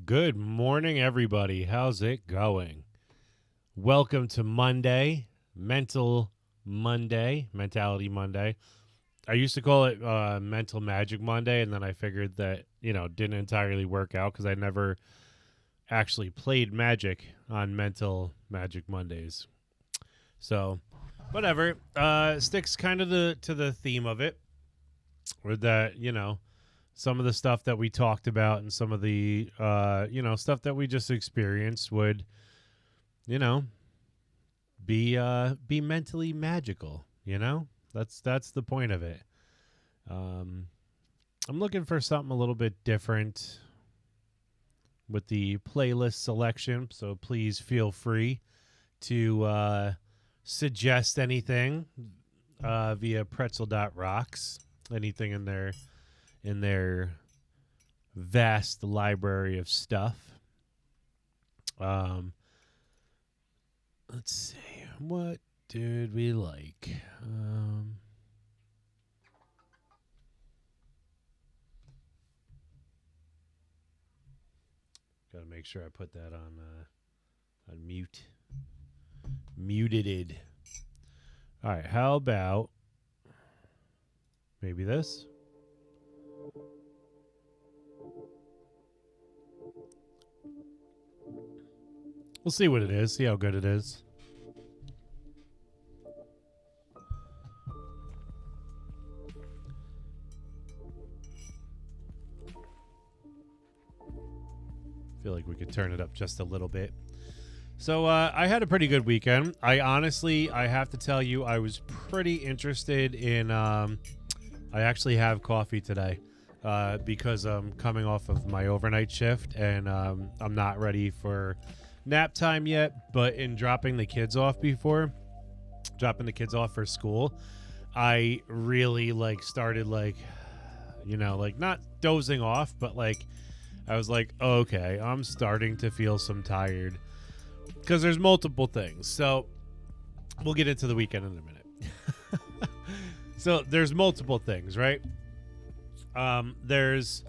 Good morning, everybody. How's it going? Welcome to Monday, Mentality Monday. I used to call it Mental Magic Monday, and then I figured that, didn't entirely work out because I never actually played Magic on Mental Magic Mondays. So, whatever. Sticks kind of to the theme of it, or that, some of the stuff that we talked about and some of the stuff that we just experienced would you know be mentally magical. That's the point of it. um I'm looking for something a little bit different with the playlist selection, so please feel free to suggest anything via pretzel.rocks, anything in their vast library of stuff. Um, let's see, what did we like? Gotta make sure I put that on mute. Muted. All right, how about maybe this? We'll see what it is. See how good it is. Feel like we could turn it up just a little bit. So I had a pretty good weekend. I have to tell you, I was pretty interested in. I actually have coffee today because I'm coming off of my overnight shift, and I'm not ready for nap time yet. But in dropping the kids off for school, I really started not dozing off, but I was like, okay, I'm starting to feel some tired because there's multiple things. So we'll get into the weekend in a minute. So there's multiple things, right? There's,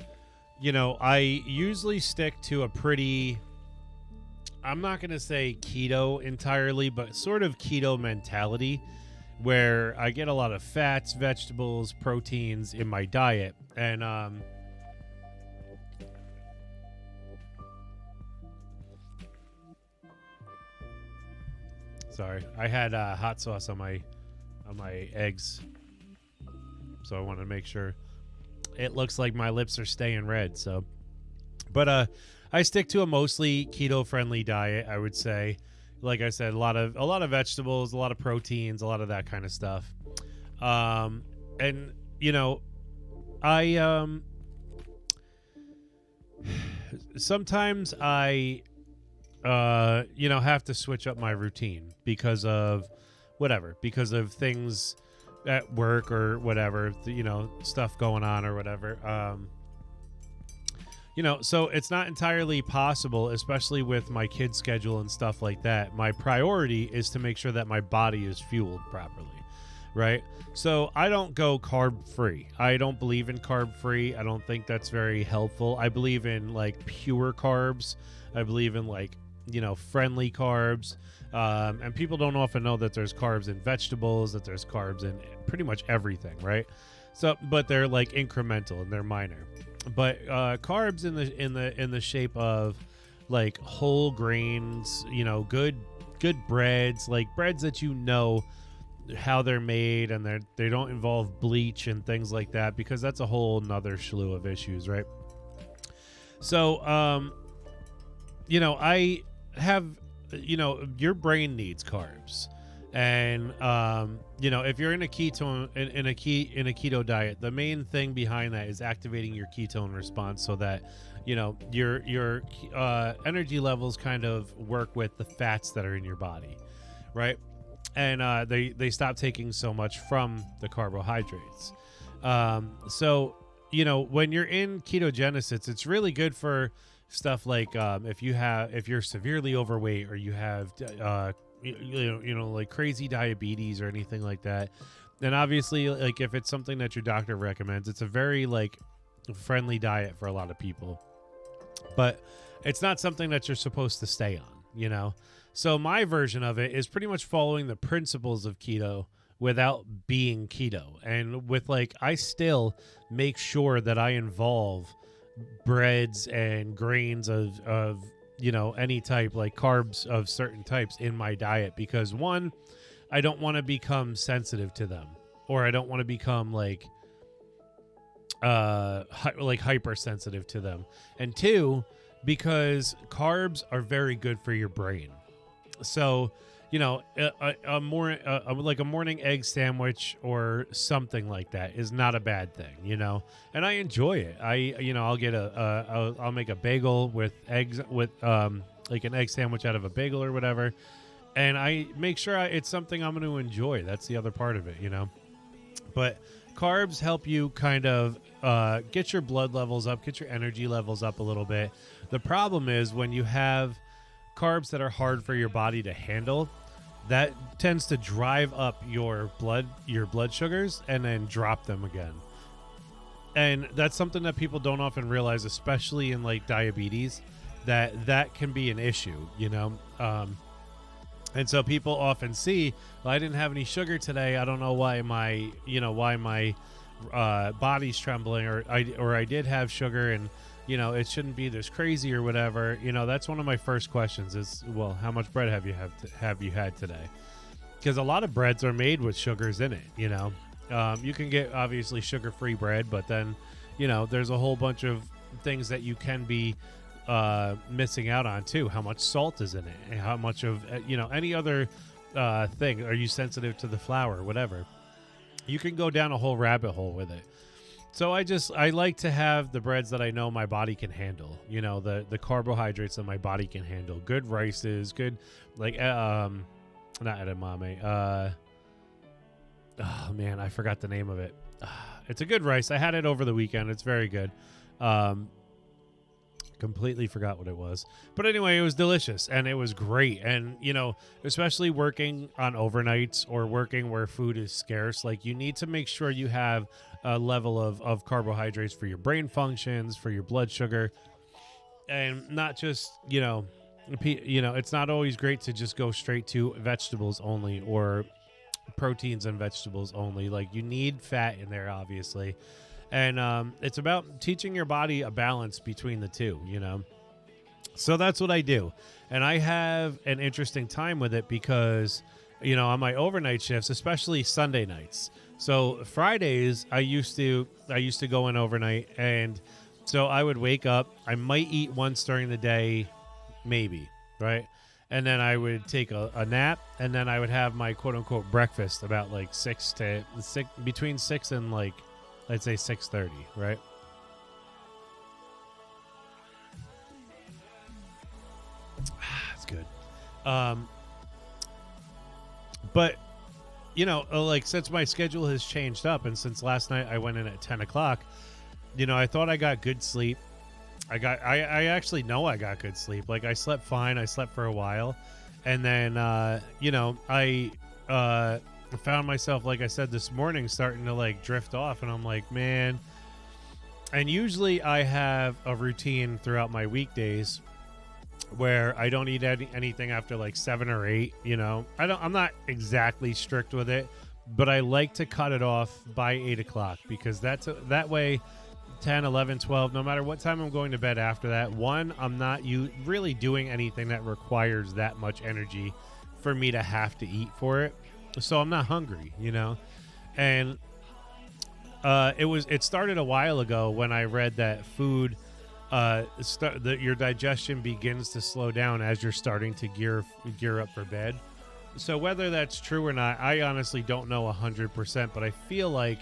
I usually stick to a pretty, I'm not going to say keto entirely, but sort of keto mentality where I get a lot of fats, vegetables, proteins in my diet. And, sorry, I had hot sauce on my eggs, so I wanted to make sure. It looks like my lips are staying red. So, but I stick to a mostly keto friendly diet. I would say, like I said, a lot of vegetables, a lot of proteins, a lot of that kind of stuff. And I sometimes I have to switch up my routine because of things at work or whatever, stuff going on or whatever. So it's not entirely possible, especially with my kid's schedule and stuff like that. My priority is to make sure that my body is fueled properly, right? So I don't go carb free. I don't believe in carb free. I don't think that's very helpful. I believe in pure carbs. I believe in friendly carbs. And people don't often know that there's carbs in vegetables, that there's carbs in pretty much everything, right? So, but they're incremental and they're minor. But carbs in the shape of whole grains, good breads, breads that how they're made, and they don't involve bleach and things like that, because that's a whole nother slew of issues, right? So, I have, your brain needs carbs, and if you're in a ketone in a keto diet, the main thing behind that is activating your ketone response, so that your energy levels kind of work with the fats that are in your body, right? And they stop taking so much from the carbohydrates. So when you're in ketogenesis, it's really good for stuff like if you're severely overweight, or you have crazy diabetes or anything like that. Then obviously, if it's something that your doctor recommends, it's a very friendly diet for a lot of people. But it's not something that you're supposed to stay on, you know? So my version of it is pretty much following the principles of keto without being keto. And with like, I still make sure that I involve breads and grains of, any type, like carbs of certain types in my diet, because one, I don't want to become sensitive to them, or I don't want to become like hypersensitive to them. And two, because carbs are very good for your brain. So, a morning egg sandwich or something like that is not a bad thing, and I enjoy it. I'll get I'll make a bagel with eggs, with like an egg sandwich out of a bagel or whatever. And I make sure it's something I'm going to enjoy. That's the other part of it, But carbs help you kind of get your blood levels up, get your energy levels up a little bit. The problem is when you have carbs that are hard for your body to handle, that tends to drive up your blood sugars and then drop them again. And that's something that people don't often realize, especially in like diabetes, that can be an issue, and so people often see, well, I didn't have any sugar today. I don't know why my body's trembling, or I did have sugar, and it shouldn't be this crazy or whatever. That's one of my first questions is, well, how much bread have you had today? Because a lot of breads are made with sugars in it. You can get obviously sugar-free bread, but then there's a whole bunch of things that you can be missing out on too. How much salt is in it, and how much of any other thing. Are you sensitive to the flour? Whatever. You can go down a whole rabbit hole with it. So I like to have the breads that I know my body can handle. The carbohydrates that my body can handle. Good rices, good like not edamame. Oh man, I forgot the name of it. It's a good rice. I had it over the weekend. It's very good. Completely forgot what it was, but anyway, it was delicious and it was great. And especially working on overnights or working where food is scarce, like you need to make sure you have a level of carbohydrates for your brain functions, for your blood sugar, and not just it's not always great to just go straight to vegetables only or proteins and vegetables only. Like you need fat in there, obviously. And it's about teaching your body a balance between the two, So that's what I do. And I have an interesting time with it because, on my overnight shifts, especially Sunday nights. So Fridays, I used to go in overnight. And so I would wake up. I might eat once during the day, maybe, right? And then I would take a nap. And then I would have my quote unquote breakfast about like between 6 and like, I'd say 6:30, right? That's good. But like since my schedule has changed up, and since last night I went in at 10 o'clock, I thought I got good sleep. I actually know I got good sleep. Like I slept fine. I slept for a while, and then I found myself, like I said this morning, starting to like drift off, and I'm like, man. And usually I have a routine throughout my weekdays where I don't eat anything after like 7 or 8. I'm not exactly strict with it, but I like to cut it off by 8 o'clock because that way 10, 11, 12, no matter what time I'm going to bed after that, one, I'm not really doing anything that requires that much energy for me to have to eat for it. So I'm not hungry, and it started a while ago when I read that food, your digestion begins to slow down as you're starting to gear up for bed. So whether that's true or not, I honestly don't know 100%, but I feel like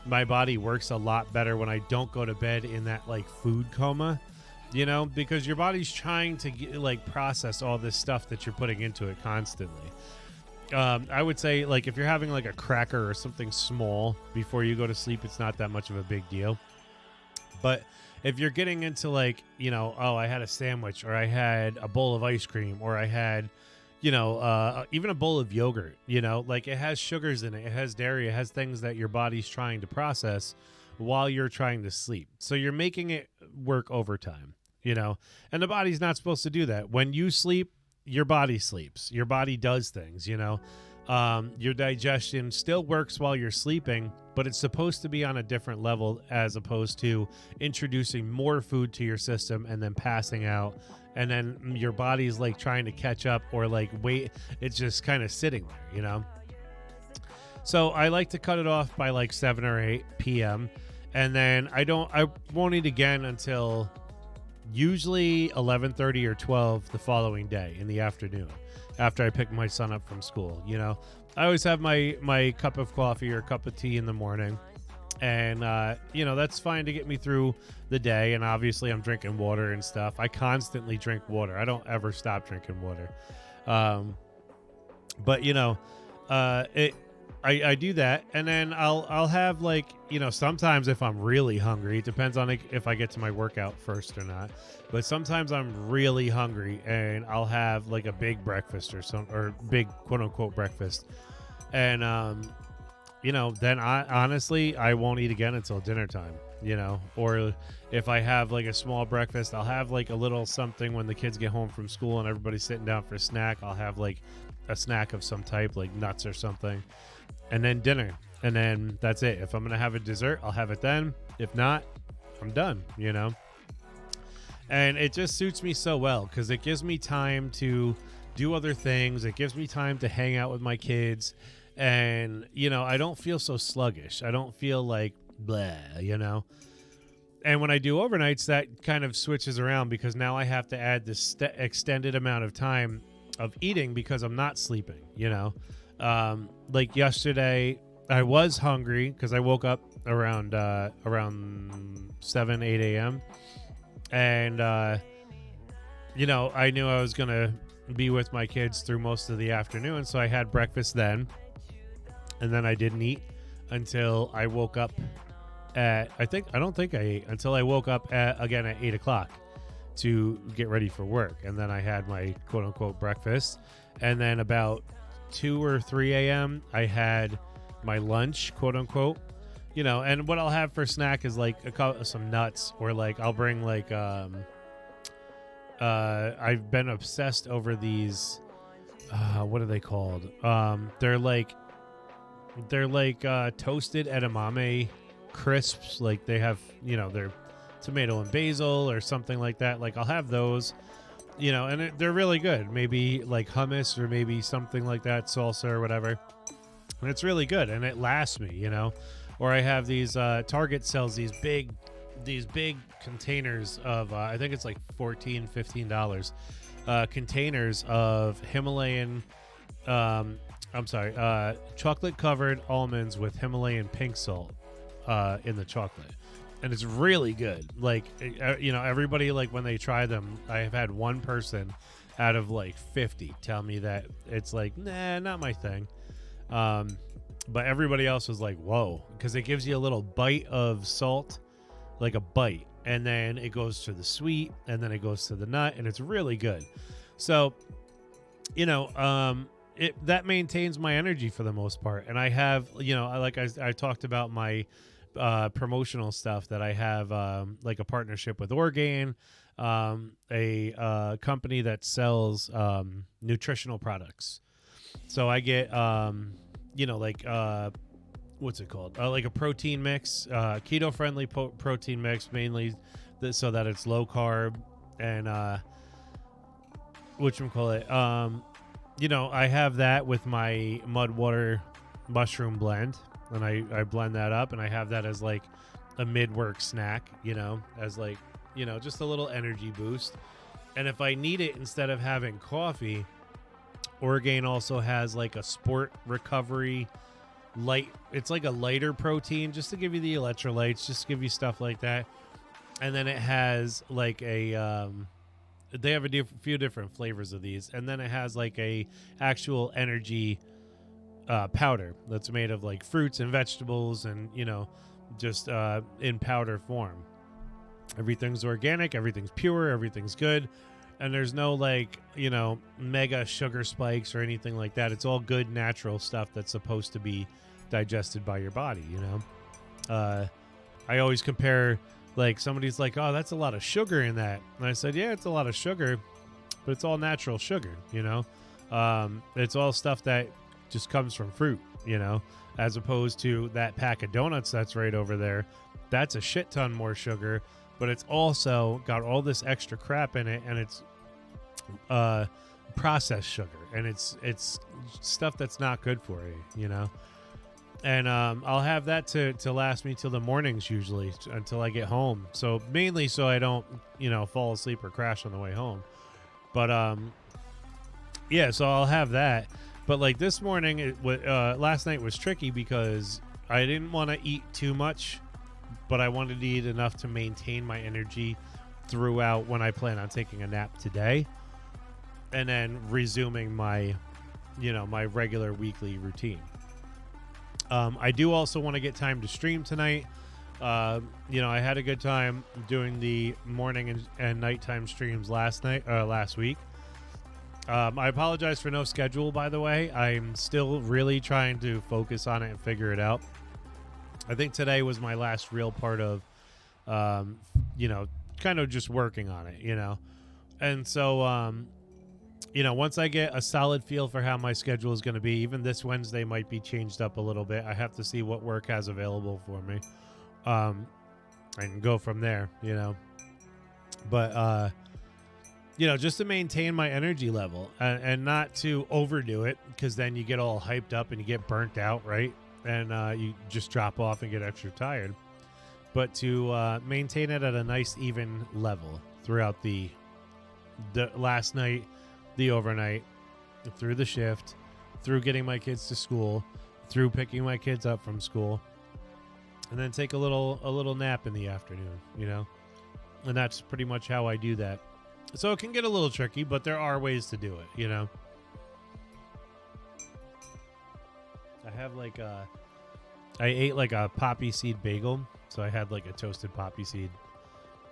my body works a lot better when I don't go to bed in that like food coma, because your body's trying to process all this stuff that you're putting into it constantly. I would say, like, if you're having like a cracker or something small before you go to sleep, it's not that much of a big deal. But if you're getting into like, I had a sandwich, or I had a bowl of ice cream, or I had, even a bowl of yogurt, like it has sugars in it, it has dairy, it has things that your body's trying to process while you're trying to sleep. So you're making it work overtime, you know, and the body's not supposed to do that. When you sleep, your body sleeps. Your body does things, you know. Your digestion still works while you're sleeping, but it's supposed to be on a different level as opposed to introducing more food to your system and then passing out. And then your body's like trying to catch up or like wait. It's just kind of sitting there, you know. So I like to cut it off by like 7 or 8 p.m. And then I won't eat again until usually 11:30 or 12 the following day in the afternoon after I pick my son up from school. You know, I always have my cup of coffee or cup of tea in the morning, and you know, that's fine to get me through the day. And obviously I'm drinking water and stuff. I constantly drink water. I don't ever stop drinking water. But you know, I do that, and then I'll have, like, you know, sometimes if I'm really hungry, it depends on if I get to my workout first or not. But sometimes I'm really hungry, and I'll have like a big breakfast or big quote unquote breakfast, and you know, then I won't eat again until dinner time. You know, or if I have like a small breakfast, I'll have like a little something when the kids get home from school and everybody's sitting down for a snack. I'll have like a snack of some type, like nuts or something. And then dinner, and then that's it. If I'm gonna have a dessert, I'll have it then. If not, I'm done, you know. And it just suits me so well because it gives me time to do other things. It gives me time to hang out with my kids, and you know, I don't feel so sluggish. I don't feel like blah, you know. And when I do overnights, that kind of switches around because now I have to add this extended amount of time of eating because I'm not sleeping, you know. Like yesterday I was hungry because I woke up around 7-8 a.m. and you know, I knew I was gonna be with my kids through most of the afternoon, so I had breakfast then, and then I didn't eat until I woke up at I don't think I ate until I woke up again at 8 o'clock to get ready for work, and then I had my quote unquote breakfast, and then about 2 or 3 a.m. I had my lunch, quote unquote, you know. And what I'll have for snack is like some nuts, or like I'll bring like I've been obsessed over these what are they called? They're like toasted edamame crisps. Like they have, you know, they're tomato and basil or something like that. Like I'll have those, you know, and they're really good. Maybe like hummus or maybe something like that, salsa or whatever. And it's really good, and it lasts me, you know. Or I have these Target sells these big containers of I think it's like $14-15 containers of Himalayan chocolate covered almonds with Himalayan pink salt in the chocolate. And it's really good. Like, you know, everybody, like, when they try them, I have had one person out of like 50 tell me that it's like, nah, not my thing. But everybody else was like, whoa, because it gives you a little bite of salt, like a bite, and then it goes to the sweet, and then it goes to the nut, and it's really good. So, you know, that maintains my energy for the most part. And I have, you know, I talked about my promotional stuff that I have, like a partnership with Orgain, a company that sells nutritional products. So I get you know, like what's it called, like a protein mix, keto friendly protein mix, mainly so that it's low carb, and whatchamacallit, you know, I have that with my mud water mushroom blend, and I blend that up, and I have that as like a mid-work snack, you know, as like, you know, just a little energy boost. And if I need it instead of having coffee, Orgain also has like a sport recovery light. It's like a lighter protein just to give you the electrolytes, just to give you stuff like that. And then it has like a they have a few different flavors of these, and then it has like a actual energy powder that's made of like fruits and vegetables, and, you know, just in powder form. Everything's organic, everything's pure, everything's good, and there's no like, you know, mega sugar spikes or anything like that. It's all good natural stuff that's supposed to be digested by your body, you know. I always compare Like somebody's like, oh, that's a lot of sugar in that. And I said, yeah, it's a lot of sugar, but it's all natural sugar, you know? It's all stuff that just comes from fruit, you know, as opposed to that pack of donuts that's right over there. That's a shit ton more sugar, but it's also got all this extra crap in it, and it's processed sugar, and it's stuff that's not good for you, you know. And I'll have that to last me till the mornings usually, until I get home. So mainly so I don't, you know, fall asleep or crash on the way home. But yeah, so I'll have that. But like this morning, last night was tricky because I didn't want to eat too much, but I wanted to eat enough to maintain my energy throughout when I plan on taking a nap today, and then resuming my, you know, my regular weekly routine. I do also want to get time to stream tonight. You know, I had a good time doing the morning and nighttime streams last week. I apologize for no schedule, by the way. I'm still really trying to focus on it and figure it out. I think today was my last real part of, you know, kind of just working on it, you know. And so, you know, once I get a solid feel for how my schedule is going to be, even this Wednesday might be changed up a little bit. I have to see what work has available for me, and go from there, you know. But, you know, just to maintain my energy level and not to overdo it, because then you get all hyped up and you get burnt out, right? And you just drop off and get extra tired. But to maintain it at a nice, even level throughout the last night, the overnight, through the shift, through getting my kids to school, through picking my kids up from school, and then take a little nap in the afternoon, you know? And that's pretty much how I do that. So it can get a little tricky, but there are ways to do it, you know? I have like I ate like a poppy seed bagel, so I had like a toasted poppy seed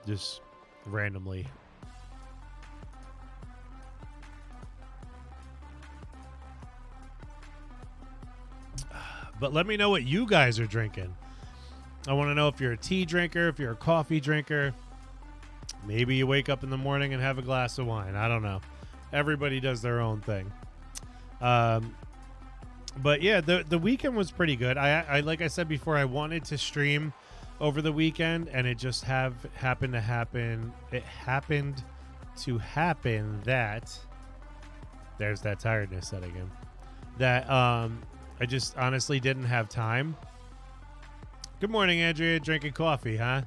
just randomly. But let me know what you guys are drinking. I want to know if you're a tea drinker, if you're a coffee drinker. Maybe you wake up in the morning and have a glass of wine. I don't know. Everybody does their own thing. But yeah, the weekend was pretty good. I like I said before, I wanted to stream over the weekend, and it just happened to happen. It happened to happen that there's that tiredness setting in. That I just honestly didn't have time. Good morning, Andrea. Drinking coffee, huh?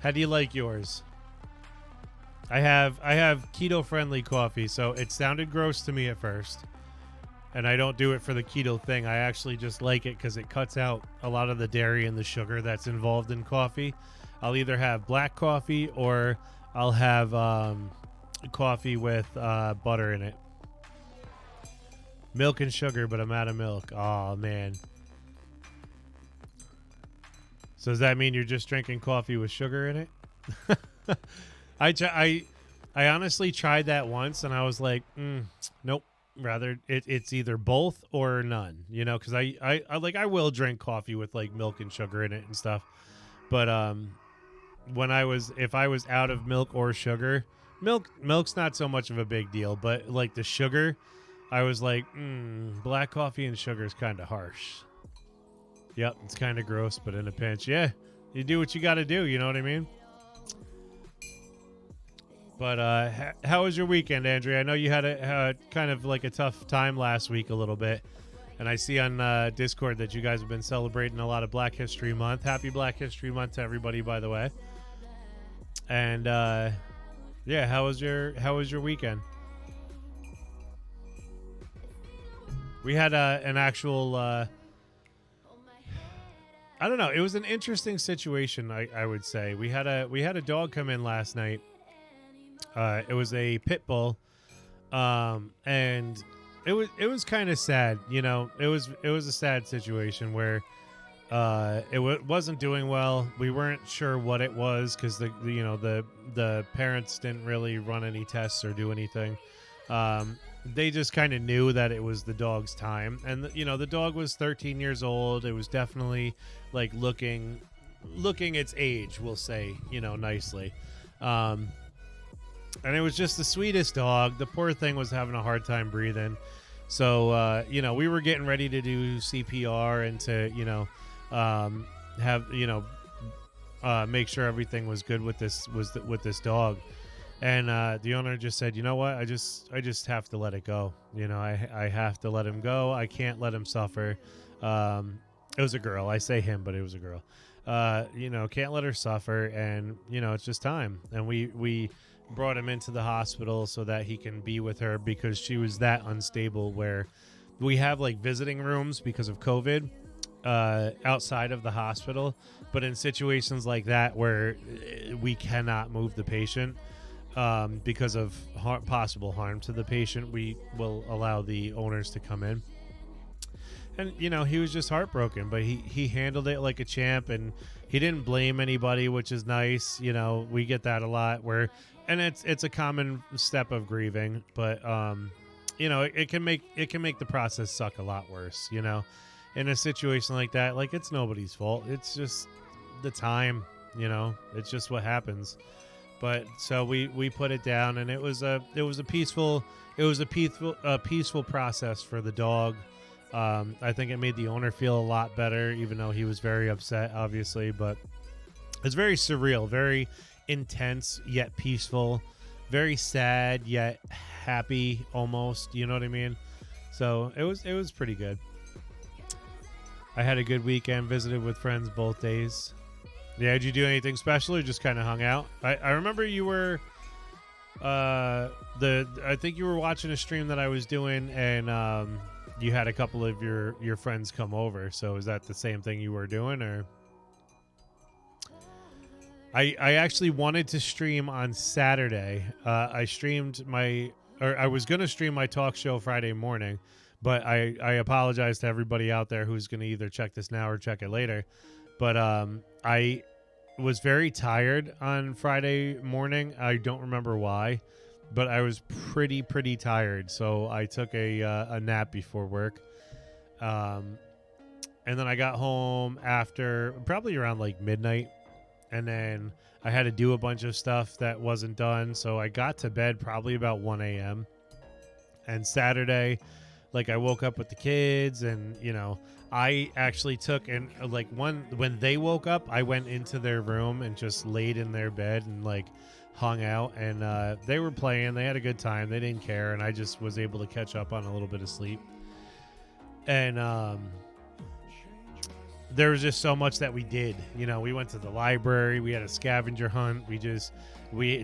How do you like yours? I have keto-friendly coffee, so it sounded gross to me at first. And I don't do it for the keto thing. I actually just like it because it cuts out a lot of the dairy and the sugar that's involved in coffee. I'll either have black coffee or I'll have coffee with butter in it. Milk and sugar, but I'm out of milk. Oh, man. So does that mean you're just drinking coffee with sugar in it? I honestly tried that once, and I was like, nope. Rather, it's either both or none, you know, because I will drink coffee with like milk and sugar in it and stuff. But if I was out of milk or sugar, milk's not so much of a big deal, but like the sugar, I was like, black coffee and sugar is kind of harsh. Yep, it's kind of gross, but in a pinch, yeah, you do what you got to do. You know what I mean? But how was your weekend, Andrea? I know you had a kind of like a tough time last week a little bit. And I see on Discord that you guys have been celebrating a lot of Black History Month. Happy Black History Month to everybody, by the way. And yeah, how was your weekend? We had an actual I don't know, it was an interesting situation, I would say. We had a dog come in last night. It was a pit bull, and it was kind of sad, you know. It was a sad situation where it wasn't doing well. We weren't sure what it was because the parents didn't really run any tests or do anything. They just kind of knew that it was the dog's time, and the dog was 13 years old. It was definitely like looking looking its age, we'll say, nicely. Um, and it was just the sweetest dog. The poor thing was having a hard time breathing. So, we were getting ready to do CPR and to, have, make sure everything was good with this dog. And the owner just said, you know what? I just have to let it go. I have to let him go. I can't let him suffer. It was a girl. I say him, but it was a girl. Can't let her suffer. And, it's just time. And we brought him into the hospital so that he can be with her, because she was that unstable, where we have like visiting rooms because of COVID outside of the hospital. But in situations like that where we cannot move the patient, because of possible harm to the patient, we will allow the owners to come in. And, he was just heartbroken, but he handled it like a champ, and he didn't blame anybody, which is nice. We get that a lot, and it's a common step of grieving, but, it can make the process suck a lot worse, in a situation like that. Like, it's nobody's fault. It's just the time, it's just what happens. But so we put it down, and it was a peaceful process for the dog. I think it made the owner feel a lot better, even though he was very upset, obviously. But it's very surreal, very intense yet peaceful, very sad yet happy, almost. You know what I mean? So it was pretty good. I had a good weekend. Visited with friends both days. Yeah, did you do anything special or just kind of hung out? I remember you were I think you were watching a stream that I was doing, and you had a couple of your friends come over. So is that the same thing you were doing, or? I actually wanted to stream on Saturday. I was going to stream my talk show Friday morning, but I apologize to everybody out there who's going to either check this now or check it later. But I was very tired on Friday morning. I don't remember why, but I was pretty tired. So I took a nap before work. And then I got home after probably around like midnight. And then I had to do a bunch of stuff that wasn't done. So I got to bed probably about 1 a.m. And Saturday, like, I woke up with the kids, and, I actually took, and like when they woke up, I went into their room and just laid in their bed and like hung out, and they were playing. They had a good time. They didn't care. And I just was able to catch up on a little bit of sleep. And there was just so much that we did. We went to the library. We had a scavenger hunt.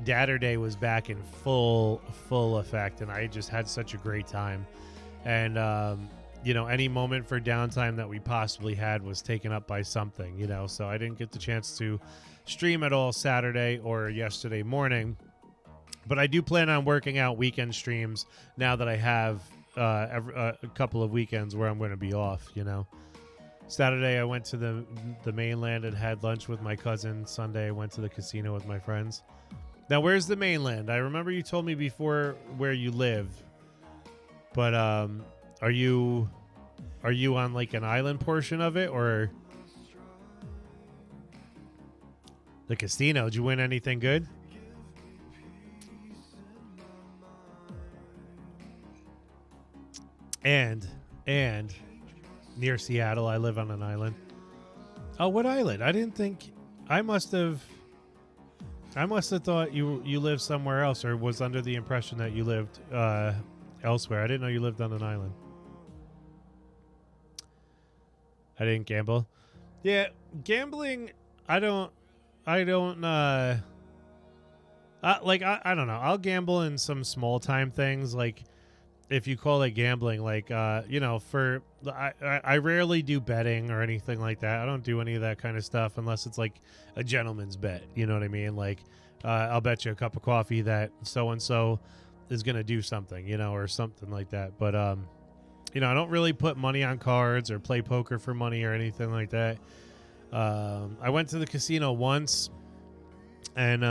Dadder Day was back in full effect, and I just had such a great time. And any moment for downtime that we possibly had was taken up by something, so I didn't get the chance to stream at all Saturday or yesterday morning. But I do plan on working out weekend streams now that I have a couple of weekends where I'm going to be off. Saturday I went to the mainland and had lunch with my cousin. Sunday I went to the casino with my friends. Now, where's the mainland? I remember you told me before where you live, but are you on like an island portion of it, or the casino? Did you win anything good? And near Seattle, I live on an island. Oh, what island? I didn't think. I must have thought you lived somewhere else, or was under the impression that you lived elsewhere. I didn't know you lived on an island. I didn't gamble. Yeah, gambling. I don't. I don't know. I'll gamble in some small time things, like if you call it gambling, like I rarely do betting or anything like that. I don't do any of that kind of stuff unless it's like a gentleman's bet. You know what I mean? Like I'll bet you a cup of coffee that so and so is gonna do something, or something like that. But I don't really put money on cards or play poker for money or anything like that. I went to the casino once, and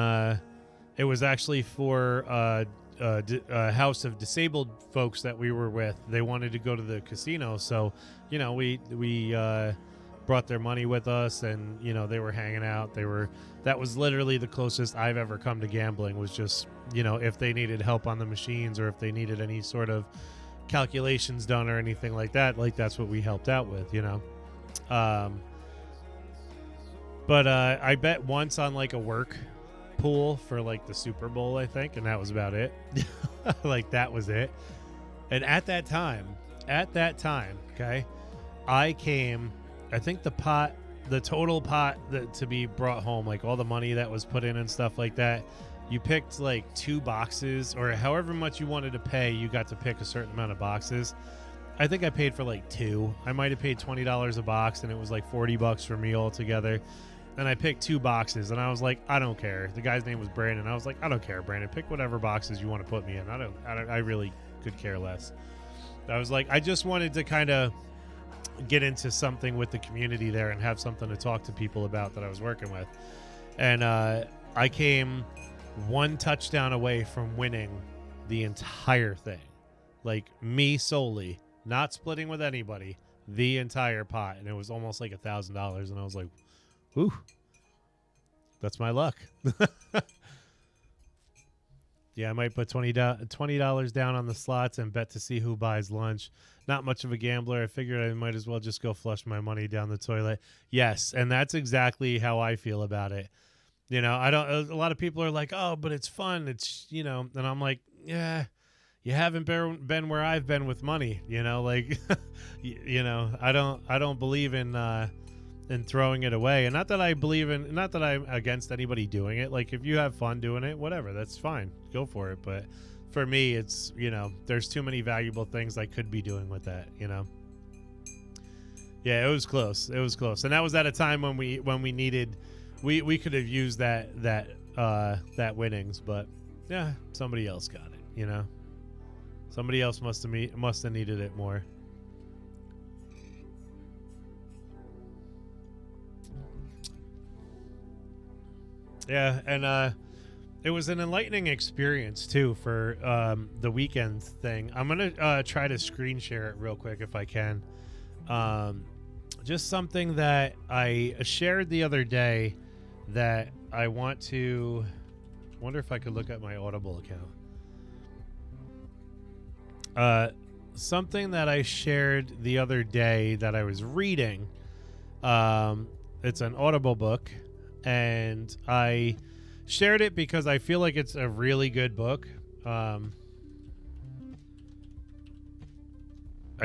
it was actually for a house of disabled folks that we were with. They wanted to go to the casino, so we brought their money with us, and you know, they were hanging out. That was literally the closest I've ever come to gambling, was just, you know, if they needed help on the machines or if they needed any sort of calculations done or anything like that, like that's what we helped out with, you know. But I bet once on like a work pool for like the Super Bowl, I think, and that was about it. Like that was it. And at that time, okay, I think the total pot to be brought home, like all the money that was put in and stuff like that, you picked like 2 boxes, or however much you wanted to pay, you got to pick a certain amount of boxes. I think I paid for like 2. I might have paid $20 a box, and it was like $40 for me altogether. And I picked 2 boxes, and I was like, I don't care. The guy's name was Brandon. I was like, I don't care, Brandon. Pick whatever boxes you want to put me in. I really could care less. I was like, I just wanted to kind of get into something with the community there and have something to talk to people about that I was working with. And I came 1 touchdown away from winning the entire thing. Like, me solely, not splitting with anybody, the entire pot. And it was almost like $1,000. And I was like, whew, that's my luck. Yeah, I might put $20 down on the slots and bet to see who buys lunch. Not much of a gambler. I figured I might as well just go flush my money down the toilet. Yes, and that's exactly how I feel about it. You know, a lot of people are like, oh, but it's fun. It's, you know, and I'm like, yeah, you haven't been where I've been with money, you know, like, you know, I don't believe in throwing it away. And not that I'm against anybody doing it. Like, if you have fun doing it, whatever, that's fine. Go for it. But for me, it's, you know, there's too many valuable things I could be doing with that, you know? Yeah, it was close. It was close. And that was at a time when we needed, we could have used that winnings, but yeah, somebody else got it, you know? Somebody else must have needed it more. Yeah, and it was an enlightening experience too for the weekend thing. I'm gonna try to screen share it real quick if I can. Just something that I shared the other day that I wonder if I could look at my Audible account. Something that I shared the other day that I was reading. It's an Audible book, and I shared it because I feel like it's a really good book. I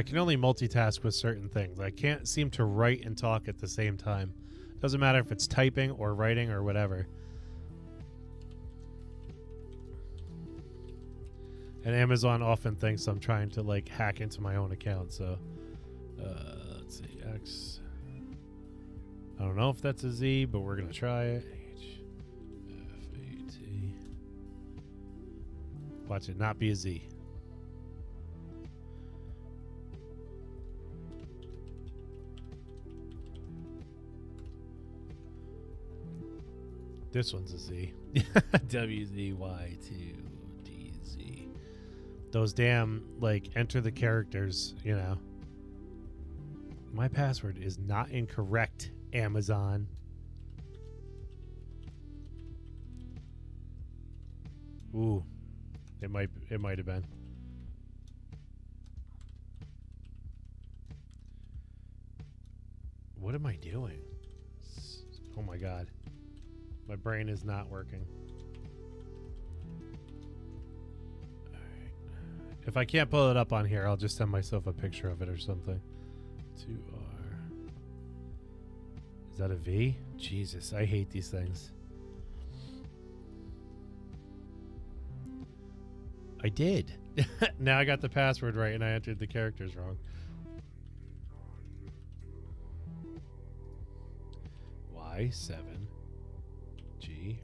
can only multitask with certain things. I can't seem to write and talk at the same time. Doesn't matter if it's typing or writing or whatever. And Amazon often thinks I'm trying to like hack into my own account. So let's see, X. I don't know if that's a Z, but we're gonna try it. HFAT. Watch it not be a Z. This one's a Z. WZY2DZ. Those damn, like, enter the characters, you know. My password is not incorrect, Amazon. Ooh. It might have been. What am I doing? Oh my god. My brain is not working. All right. If I can't pull it up on here, I'll just send myself a picture of it or something. 2R. Is that a V? Jesus, I hate these things. I did. Now I got the password right and I entered the characters wrong. Y7 G6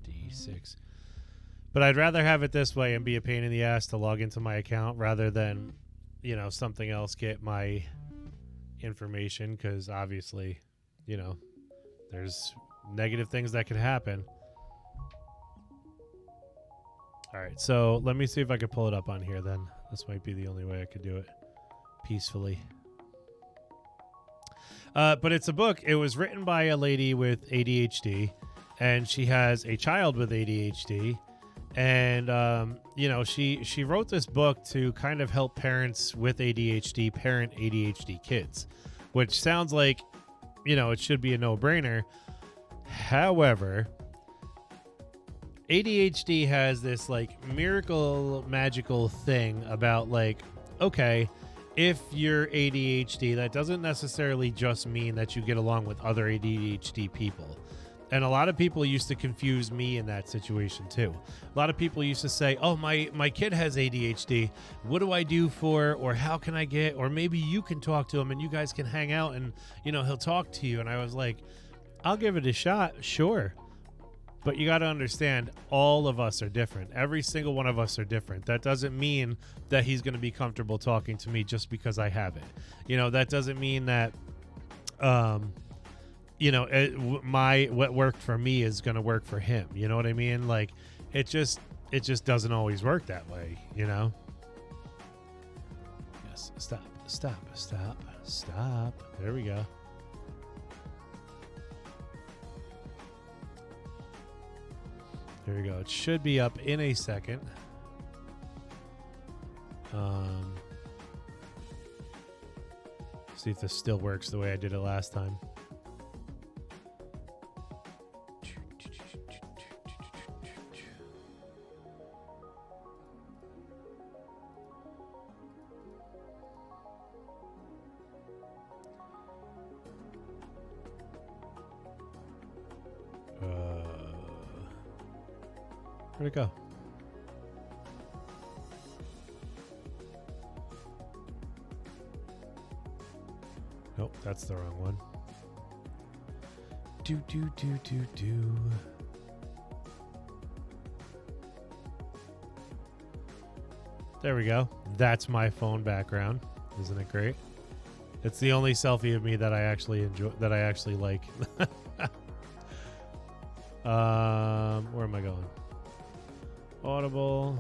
D6. But I'd rather have it this way and be a pain in the ass to log into my account rather than, you know, something else get my information, because obviously, you know, there's negative things that could happen. All right, so let me see if I can pull it up on here then. This might be the only way I could do it peacefully. But it's a book. It was written by a lady with ADHD, and she has a child with ADHD. And she wrote this book to kind of help parents with ADHD parent ADHD kids, which sounds like, it should be a no-brainer. However, ADHD has this like miracle magical thing about like, okay, if you're ADHD, that doesn't necessarily just mean that you get along with other ADHD people. And a lot of people used to confuse me in that situation too. A lot of people used to say, oh, my kid has ADHD. What do I do or how can I get, or maybe you can talk to him and you guys can hang out and, he'll talk to you. And I was like, I'll give it a shot. Sure. But you got to understand, all of us are different. Every single one of us are different. That doesn't mean that he's going to be comfortable talking to me just because I have it. That doesn't mean that, what worked for me is going to work for him. You know what I mean? Like, it just doesn't always work that way, Yes. Stop. There we go. There we go. It should be up in a second. See if this still works the way I did it last time. Where'd it go? Nope, that's the wrong one. Do. There we go. That's my phone background. Isn't it great? It's the only selfie of me that I actually enjoy, that I actually like. Where am I going? Audible.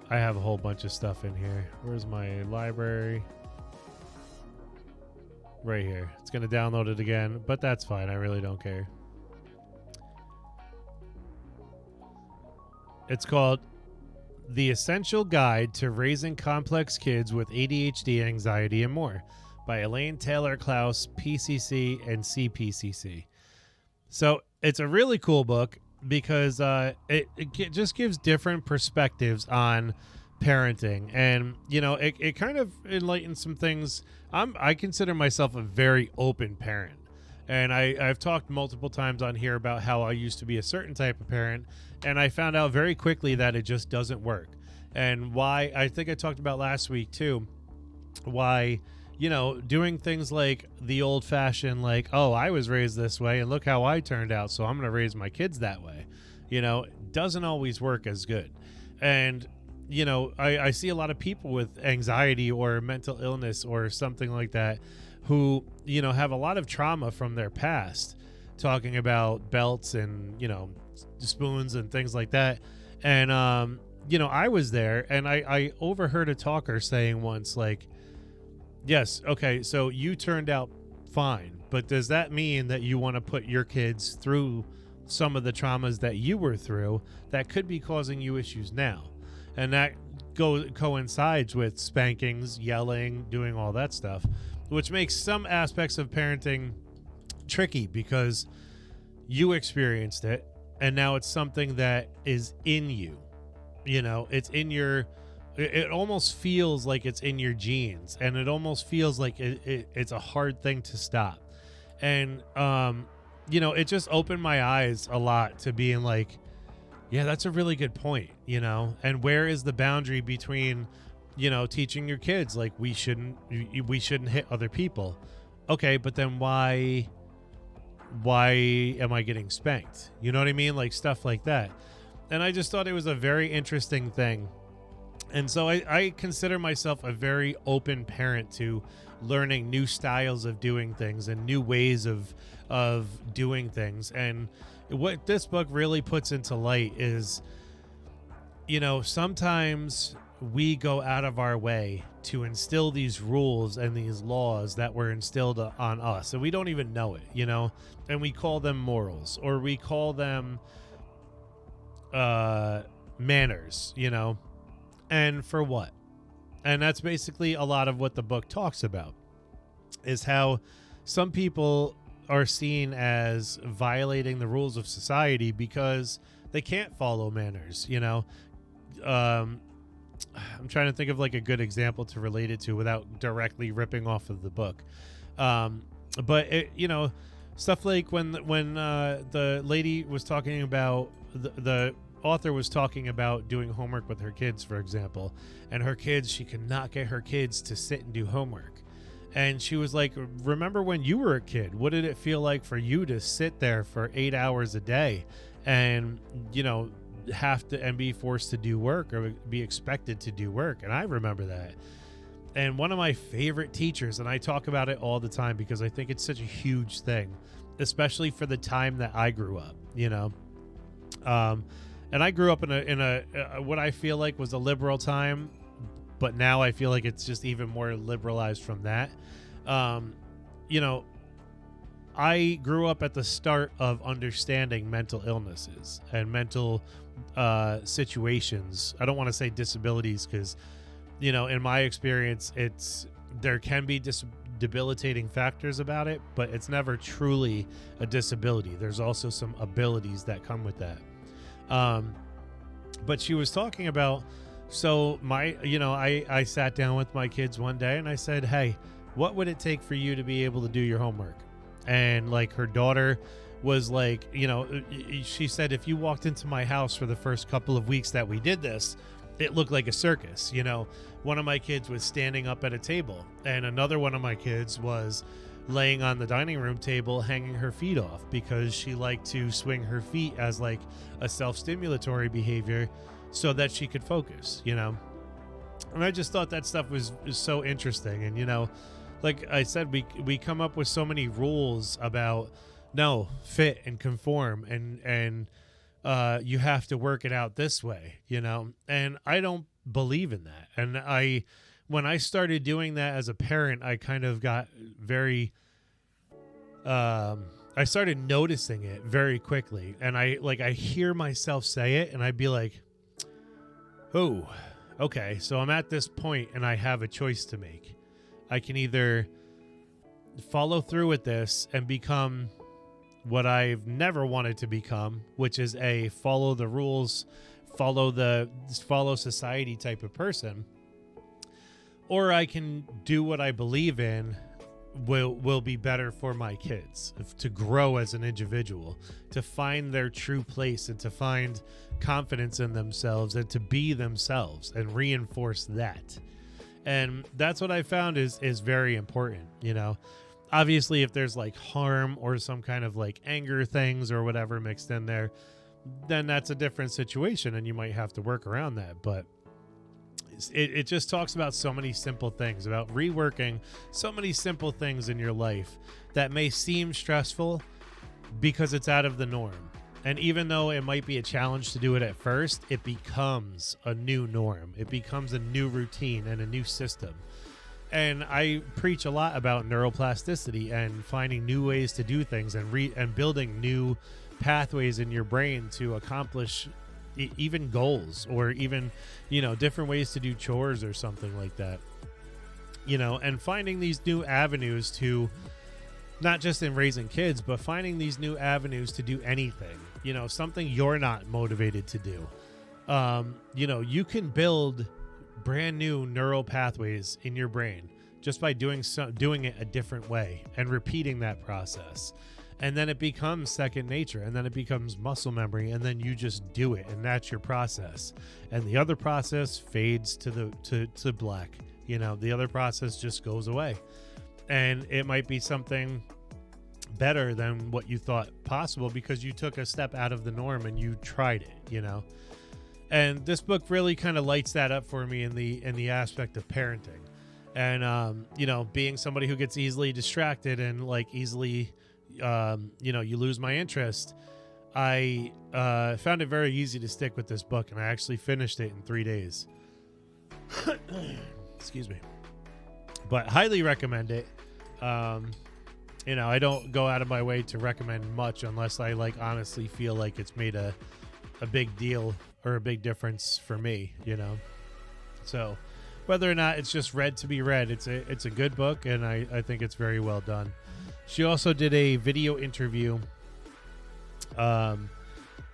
I have a whole bunch of stuff in here. Where's my library? Right here. It's going to download it again, but that's fine. I really don't care. It's called The Essential Guide to Raising Complex Kids with ADHD, Anxiety, and More by Elaine Taylor Klaus, PCC, and CPCC. So it's a really cool book because it just gives different perspectives on parenting, and it kind of enlightens some things. I consider myself a very open parent, and I've talked multiple times on here about how I used to be a certain type of parent, and I found out very quickly that it just doesn't work. And why, I think I talked about last week too, why doing things like the old fashioned, like, oh, I was raised this way and look how I turned out, so I'm going to raise my kids that way, doesn't always work as good. And, I see a lot of people with anxiety or mental illness or something like that who, have a lot of trauma from their past, talking about belts and, spoons and things like that. And, I was there and I overheard a talker saying once, like, yes, okay, so you turned out fine, but does that mean that you want to put your kids through some of the traumas that you were through that could be causing you issues now? And that coincides with spankings, yelling, doing all that stuff, which makes some aspects of parenting tricky because you experienced it and now it's something that is in you. It's in your... It almost feels like it's in your genes, and it almost feels like it's a hard thing to stop. And, it just opened my eyes a lot to being like, yeah, that's a really good point, and where is the boundary between, teaching your kids, like, we shouldn't hit other people. Okay, but then why am I getting spanked? You know what I mean? Like, stuff like that. And I just thought it was a very interesting thing. And so I consider myself a very open parent to learning new styles of doing things and new ways of doing things. And what this book really puts into light is, sometimes we go out of our way to instill these rules and these laws that were instilled on us, and we don't even know it, and we call them morals, or we call them manners, and for what? And that's basically a lot of what the book talks about, is how some people are seen as violating the rules of society because they can't follow manners. I'm trying to think of like a good example to relate it to without directly ripping off of the book. But stuff like when the lady was talking about the author was talking about doing homework with her kids, for example, and her kids, she could not get her kids to sit and do homework. And she was like, remember when you were a kid, what did it feel like for you to sit there for 8 hours a day and, have to and be forced to do work or be expected to do work? And I remember that. And one of my favorite teachers, and I talk about it all the time because I think it's such a huge thing, especially for the time that I grew up, and I grew up in a what I feel like was a liberal time, but now I feel like it's just even more liberalized from that. I grew up at the start of understanding mental illnesses and mental situations. I don't want to say disabilities because, in my experience, there can be debilitating factors about it, but it's never truly a disability. There's also some abilities that come with that. But she was talking about, so I sat down with my kids one day and I said, hey, what would it take for you to be able to do your homework? And like her daughter was like, she said, if you walked into my house for the first couple of weeks that we did this, it looked like a circus. One of my kids was standing up at a table and another one of my kids was laying on the dining room table, hanging her feet off because she liked to swing her feet as like a self-stimulatory behavior so that she could focus, And I just thought that stuff was so interesting. And, like I said, we come up with so many rules about fit and conform and you have to work it out this way, and I don't believe in that. And when I started doing that as a parent, I kind of got very, I started noticing it very quickly. And I hear myself say it and I'd be like, oh, okay. So I'm at this point and I have a choice to make. I can either follow through with this and become what I've never wanted to become, which is a follow the rules, follow society type of person, or I can do what I believe in will be better for my kids to grow as an individual, to find their true place and to find confidence in themselves and to be themselves and reinforce that. And that's what I found is very important. Obviously if there's like harm or some kind of like anger things or whatever mixed in there, then that's a different situation and you might have to work around that. But it just talks about so many simple things, about reworking so many simple things in your life that may seem stressful because it's out of the norm. And even though it might be a challenge to do it at first, it becomes a new norm. It becomes a new routine and a new system. And I preach a lot about neuroplasticity and finding new ways to do things and building new pathways in your brain to accomplish even goals or even, different ways to do chores or something like that. And finding these new avenues to, not just in raising kids, but finding these new avenues to do anything, something you're not motivated to do. You can build brand new neural pathways in your brain just by doing it a different way and repeating that process. And then it becomes second nature, and then it becomes muscle memory, and then you just do it, and that's your process. And the other process fades to black. The other process just goes away. And it might be something better than what you thought possible because you took a step out of the norm and you tried it, And this book really kind of lights that up for me in the aspect of parenting. And, being somebody who gets easily distracted and like easily, you lose my interest. I found it very easy to stick with this book, and I actually finished it in 3 days. Excuse me. But highly recommend it. I don't go out of my way to recommend much unless I like honestly feel like it's made a big deal or a big difference for me, So whether or not it's just read to be read, it's a good book, and I think it's very well done. She also did a video interview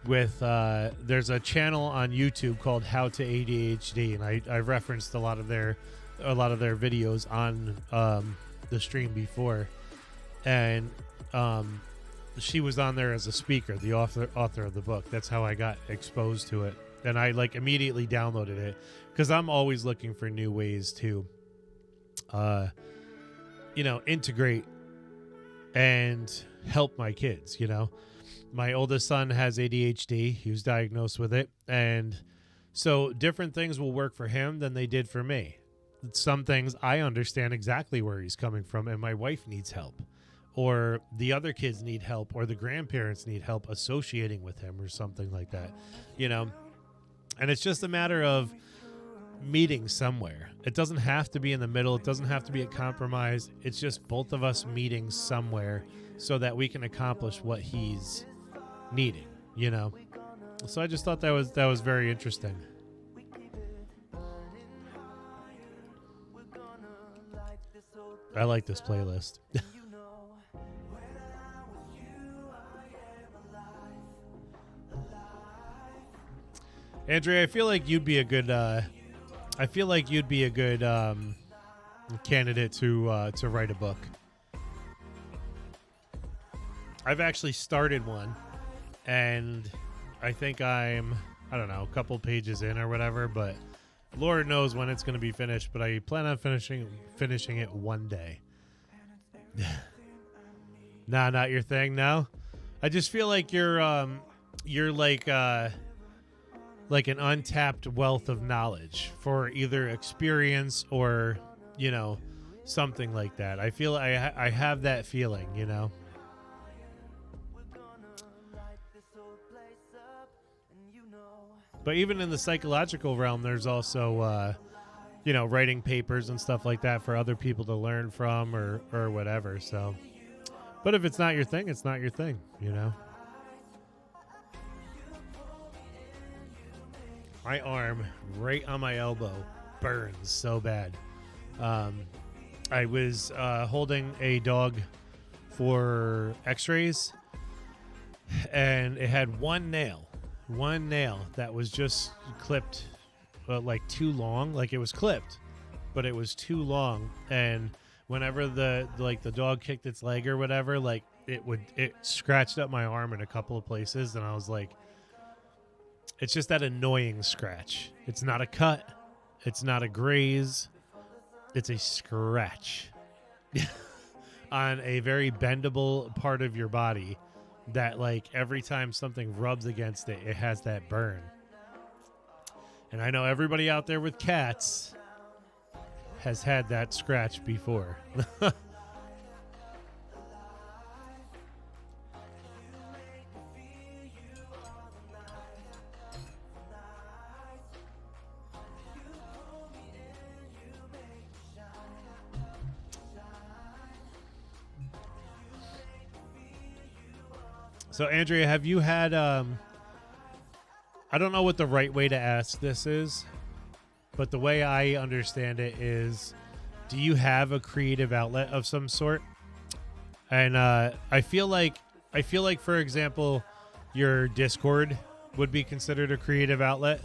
with there's a channel on YouTube called How to ADHD, and I referenced a lot of their videos on the stream before, and she was on there as a speaker, the author of the book. That's how I got exposed to it, and I like immediately downloaded it because I'm always looking for new ways to integrate and help my kids. My oldest son has ADHD. He was diagnosed with it, and so different things will work for him than they did for me. Some things I understand exactly where he's coming from, and my wife needs help, or the other kids need help, or the grandparents need help associating with him or something like that, and it's just a matter of meeting somewhere. It doesn't have to be in the middle. It doesn't have to be a compromise. It's just both of us meeting somewhere so that we can accomplish what he's needing, So I just thought that was very interesting. I like this playlist. Andrea, I feel like you'd be a good candidate to write a book. I've actually started one, and I think I'm, a couple pages in or whatever, but Lord knows when it's going to be finished, but I plan on finishing it one day. Nah, not your thing now. I just feel like you're like an untapped wealth of knowledge for either experience or, something like that. I feel I have that feeling, But even in the psychological realm, there's also, writing papers and stuff like that for other people to learn from or whatever. So, but if it's not your thing, it's not your thing, My arm right on my elbow burns so bad. I was holding a dog for x-rays, and it had one nail that was just clipped like too long. Like it was clipped, but it was too long, and whenever the dog kicked its leg or whatever, like it scratched up my arm in a couple of places, and I was like, it's just that annoying scratch. It's not a cut, it's not a graze, it's a scratch on a very bendable part of your body that, like, every time something rubs against it, it has that burn. And I know everybody out there with cats has had that scratch before. So, Andrea, have you had, I don't know what the right way to ask this is, but the way I understand it is, do you have a creative outlet of some sort? And I feel like, for example, your Discord would be considered a creative outlet.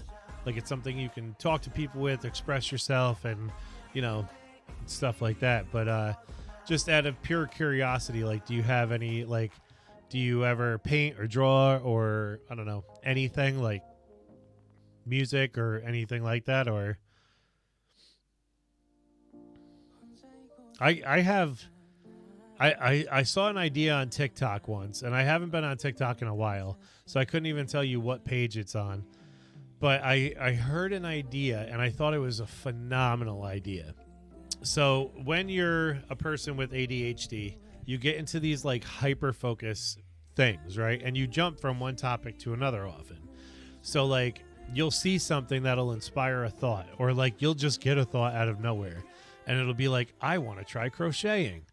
Like, it's something you can talk to people with, express yourself, and, stuff like that. But just out of pure curiosity, like, do you have any, like, do you ever paint or draw or, I don't know, anything like music or anything like that? Or I saw an idea on TikTok once, and I haven't been on TikTok in a while, so I couldn't even tell you what page it's on. But I heard an idea, and I thought it was a phenomenal idea. So when you're a person with ADHD, you get into these like hyper focus things, right? And you jump from one topic to another often. So like you'll see something that'll inspire a thought, or like you'll just get a thought out of nowhere, and it'll be like, I want to try crocheting,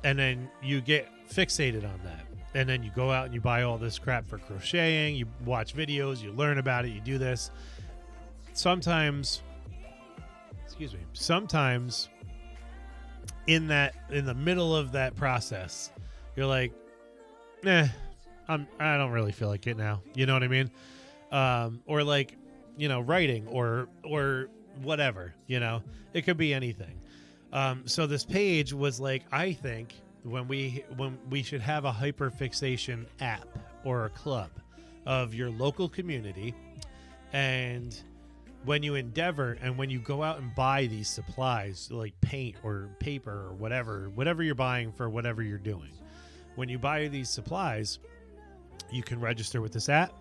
and then you get fixated on that, and then you go out and you buy all this crap for crocheting, you watch videos, you learn about it, you do this. Sometimes in the middle of that process, you're like, I don't really feel like it now. You know what I mean? Or like, writing or whatever, it could be anything. So this page was like, I think when we should have a hyperfixation app or a club of your local community, and when you endeavor and when you go out and buy these supplies like paint or paper or whatever you're buying for whatever you're doing, when you buy these supplies, you can register with this app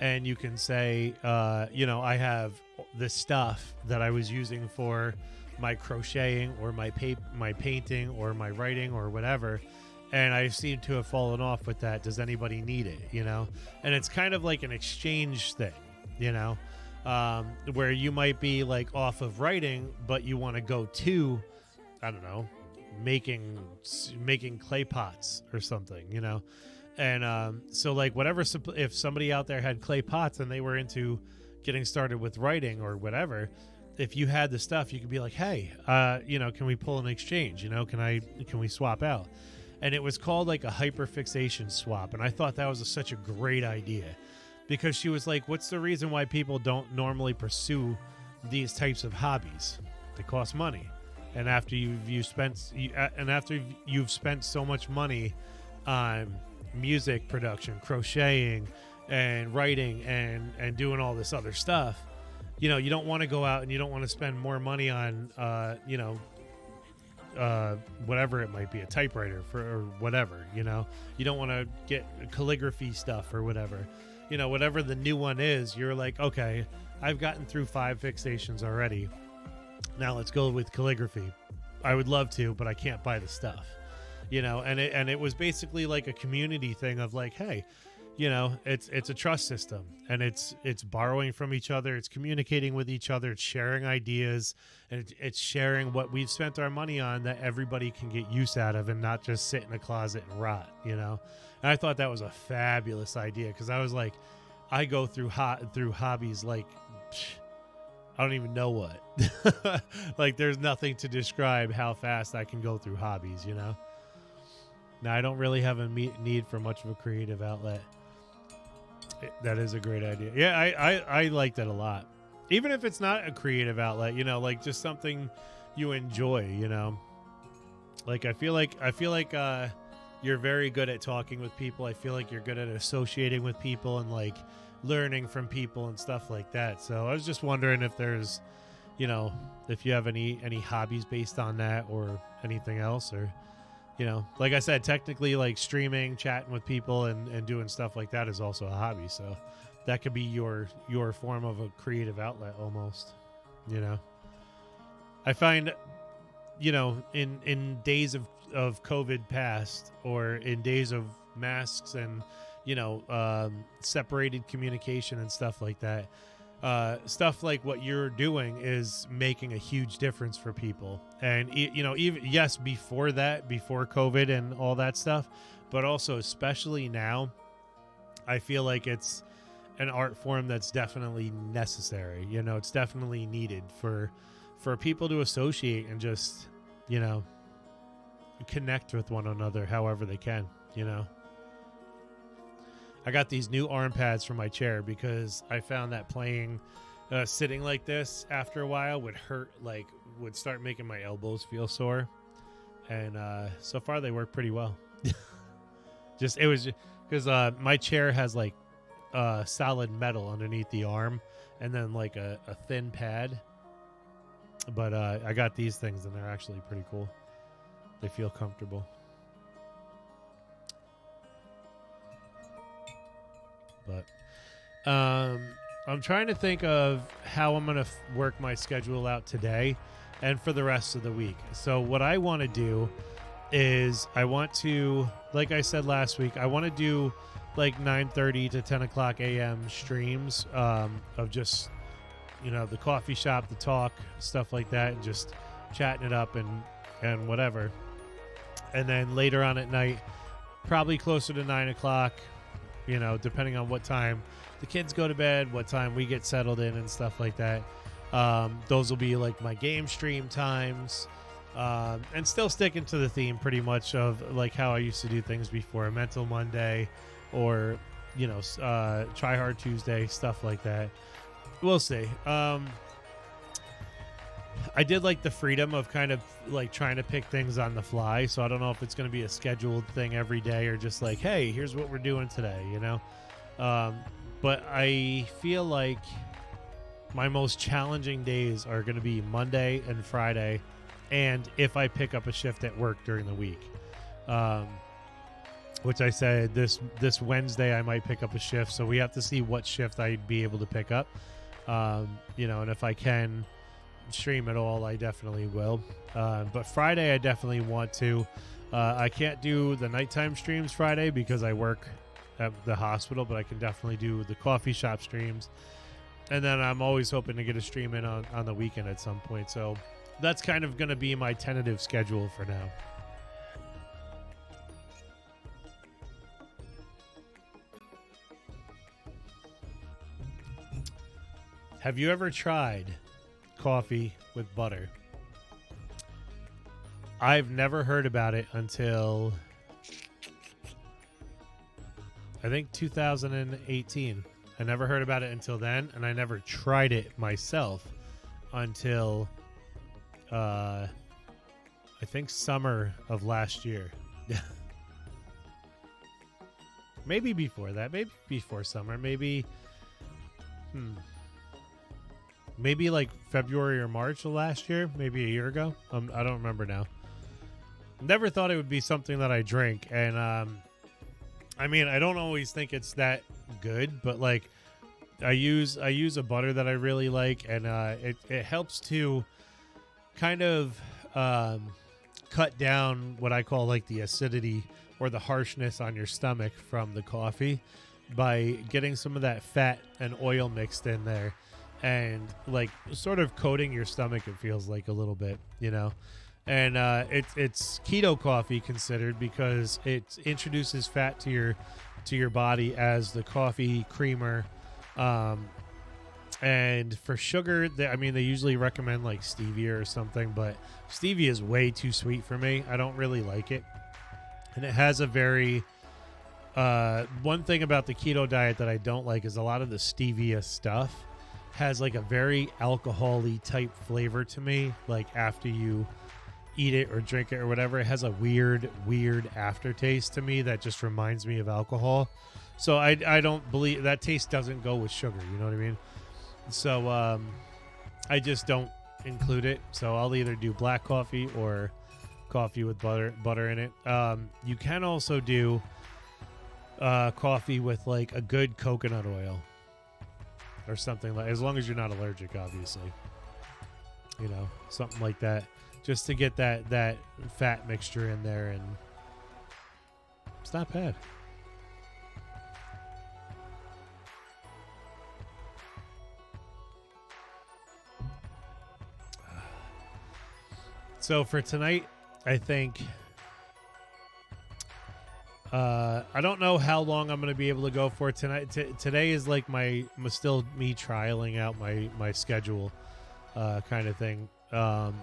and you can say, I have this stuff that I was using for my crocheting or my painting or my writing or whatever, and I seem to have fallen off with that. Does anybody need it? And it's kind of like an exchange thing, where you might be like off of writing, but you want to go to, I don't know, making clay pots or something, and so like whatever, if somebody out there had clay pots and they were into getting started with writing or whatever, if you had the stuff, you could be like, hey, can we pull an exchange? Can we swap out? And it was called like a hyperfixation swap, and I thought that was such a great idea, because she was like, what's the reason why people don't normally pursue these types of hobbies? They cost money. And after you've spent so much money on music production, crocheting and writing and doing all this other stuff, you don't want to go out and you don't want to spend more money on, whatever it might be, a typewriter or whatever, you don't want to get calligraphy stuff or whatever. Whatever the new one is, you're like, okay, I've gotten through 5 fixations already. Now let's go with calligraphy. I would love to, but I can't buy the stuff, and it was basically like a community thing of like, hey, it's a trust system, and it's borrowing from each other. It's communicating with each other. It's sharing ideas, and it's sharing what we've spent our money on that everybody can get use out of and not just sit in a closet and rot, And I thought that was a fabulous idea, because I was like, I go through hobbies like, I don't even know what. Like, there's nothing to describe how fast I can go through hobbies, Now, I don't really have a need for much of a creative outlet. That is a great idea. Yeah, I like that a lot. Even if it's not a creative outlet, like just something you enjoy, Like, I feel like you're very good at talking with people. I feel like you're good at associating with people and like learning from people and stuff like that. So I was just wondering if there's, if you have any hobbies based on that or anything else, or, like I said, technically like streaming, chatting with people and doing stuff like that is also a hobby. So that could be your form of a creative outlet almost, I find, in days of COVID past, or in days of masks and, separated communication and stuff like that, stuff like what you're doing is making a huge difference for people. And, even, yes, before COVID and all that stuff, but also especially now, I feel like it's an art form that's definitely necessary. It's definitely needed for people to associate and just, connect with one another however they can, I got these new arm pads for my chair because I found that playing, sitting like this after a while would start making my elbows feel sore. And so far they work pretty well. It was because my chair has like solid metal underneath the arm and then like a thin pad. But I got these things and they're actually pretty cool. They feel comfortable. But I'm trying to think of how I'm going to work my schedule out today and for the rest of the week. So what I want to do is I want to, like I said last week, I want to do like 9:30 to 10 o'clock a.m. streams of just, the coffee shop, the talk, stuff like that, and just chatting it up and whatever. And then later on at night, probably closer to 9 o'clock, depending on what time the kids go to bed, what time we get settled in and stuff like that. Those will be like my game stream times. And still sticking to the theme pretty much of like how I used to do things before, a Mental Monday or, Try Hard Tuesday, stuff like that. We'll see. I did like the freedom of kind of like trying to pick things on the fly. So I don't know if it's going to be a scheduled thing every day or just like, hey, here's what we're doing today, but I feel like my most challenging days are going to be Monday and Friday. And if I pick up a shift at work during the week, which I said this Wednesday I might pick up a shift. So we have to see what shift I'd be able to pick up. And if I can stream at all, I definitely will. But Friday, I definitely want to. I can't do the nighttime streams Friday because I work at the hospital, but I can definitely do the coffee shop streams. And then I'm always hoping to get a stream in on the weekend at some point. So that's kind of going to be my tentative schedule for now. Have you ever tried coffee with butter? I've never heard about it until I think 2018. I never heard about it until then, and I never tried it myself until I think summer of last year. Maybe before that. Maybe before summer. Maybe like February or March of last year. Maybe a year ago. I don't remember now. Never thought it would be something that I drink. And I mean, I don't always think it's that good, but like I use a butter that I really like, and it helps to kind of cut down what I call like the acidity or the harshness on your stomach from the coffee by getting some of that fat and oil mixed in there and like sort of coating your stomach, it feels like a little bit, and it's keto coffee considered because it introduces fat to your body as the coffee creamer. And for sugar, they usually recommend like stevia or something, but stevia is way too sweet for me. I don't really like it. And it has a very, one thing about the keto diet that I don't like is a lot of the stevia stuff has like a very alcohol-y type flavor to me. Like after you eat it or drink it or whatever, it has a weird aftertaste to me that just reminds me of alcohol. So I don't believe that taste doesn't go with sugar. You know what I mean? So I just don't include it. So I'll either do black coffee or coffee with butter in it. You can also do coffee with like a good coconut oil or something, like, as long as you're not allergic, obviously. Something like that, just to get that fat mixture in there, and it's not bad. So for tonight, I think I don't know how long I'm going to be able to go for tonight. Today is like still me trialing out my schedule kind of thing. But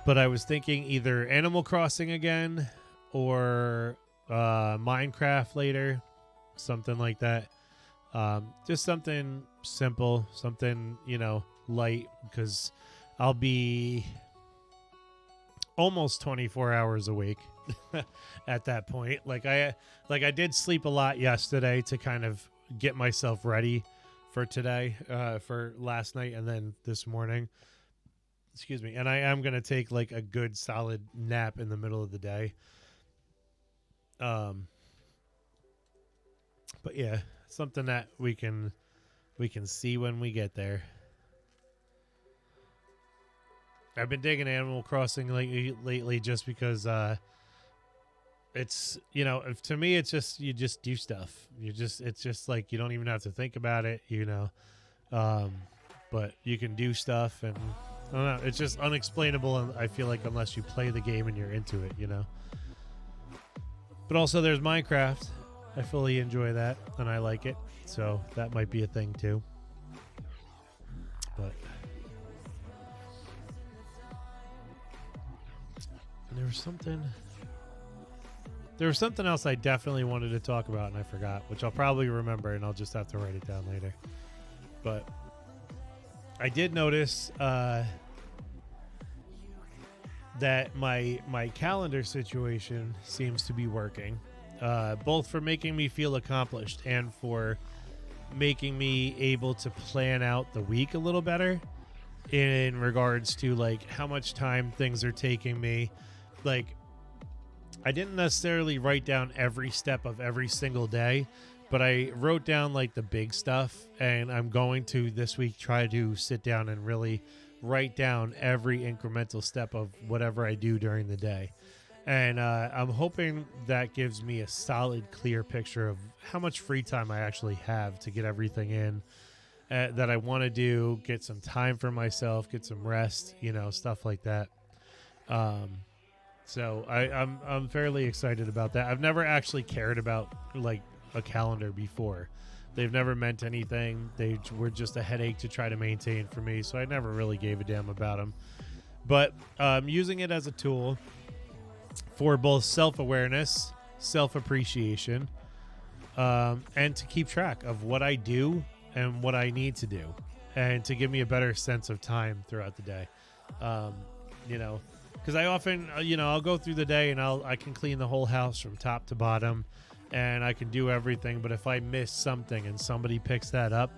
I was thinking either Animal Crossing again or Minecraft later, something like that. Just something simple, something, light, because I'll be almost 24 hours awake at that point. Like I did sleep a lot yesterday to kind of get myself ready for today, for last night and then this morning. Excuse me. And I am going to take like a good solid nap in the middle of the day. But yeah, something that we can see when we get there. I've been digging Animal Crossing lately just because it's, to me, it's just, you just do stuff. It's just like, you don't even have to think about it, but you can do stuff, and I don't know, it's just unexplainable. And I feel like unless you play the game and you're into it, but also there's Minecraft. I fully enjoy that and I like it. So that might be a thing too. But there was something else I definitely wanted to talk about and I forgot, which I'll probably remember and I'll just have to write it down later. But I did notice that my calendar situation seems to be working, both for making me feel accomplished and for making me able to plan out the week a little better in regards to like how much time things are taking me. Like, I didn't necessarily write down every step of every single day, but I wrote down like the big stuff, and I'm going to this week try to sit down and really write down every incremental step of whatever I do during the day. And I'm hoping that gives me a solid, clear picture of how much free time I actually have to get everything in that I want to do, get some time for myself, get some rest, stuff like that. So I'm fairly excited about that. I've never actually cared about like a calendar before. They've never meant anything. They were just a headache to try to maintain for me, so I never really gave a damn about them. But using it as a tool for both self-awareness, self-appreciation, and to keep track of what I do and what I need to do, and to give me a better sense of time throughout the day. Because I often, I'll go through the day and I can clean the whole house from top to bottom, and I can do everything. But if I miss something and somebody picks that up,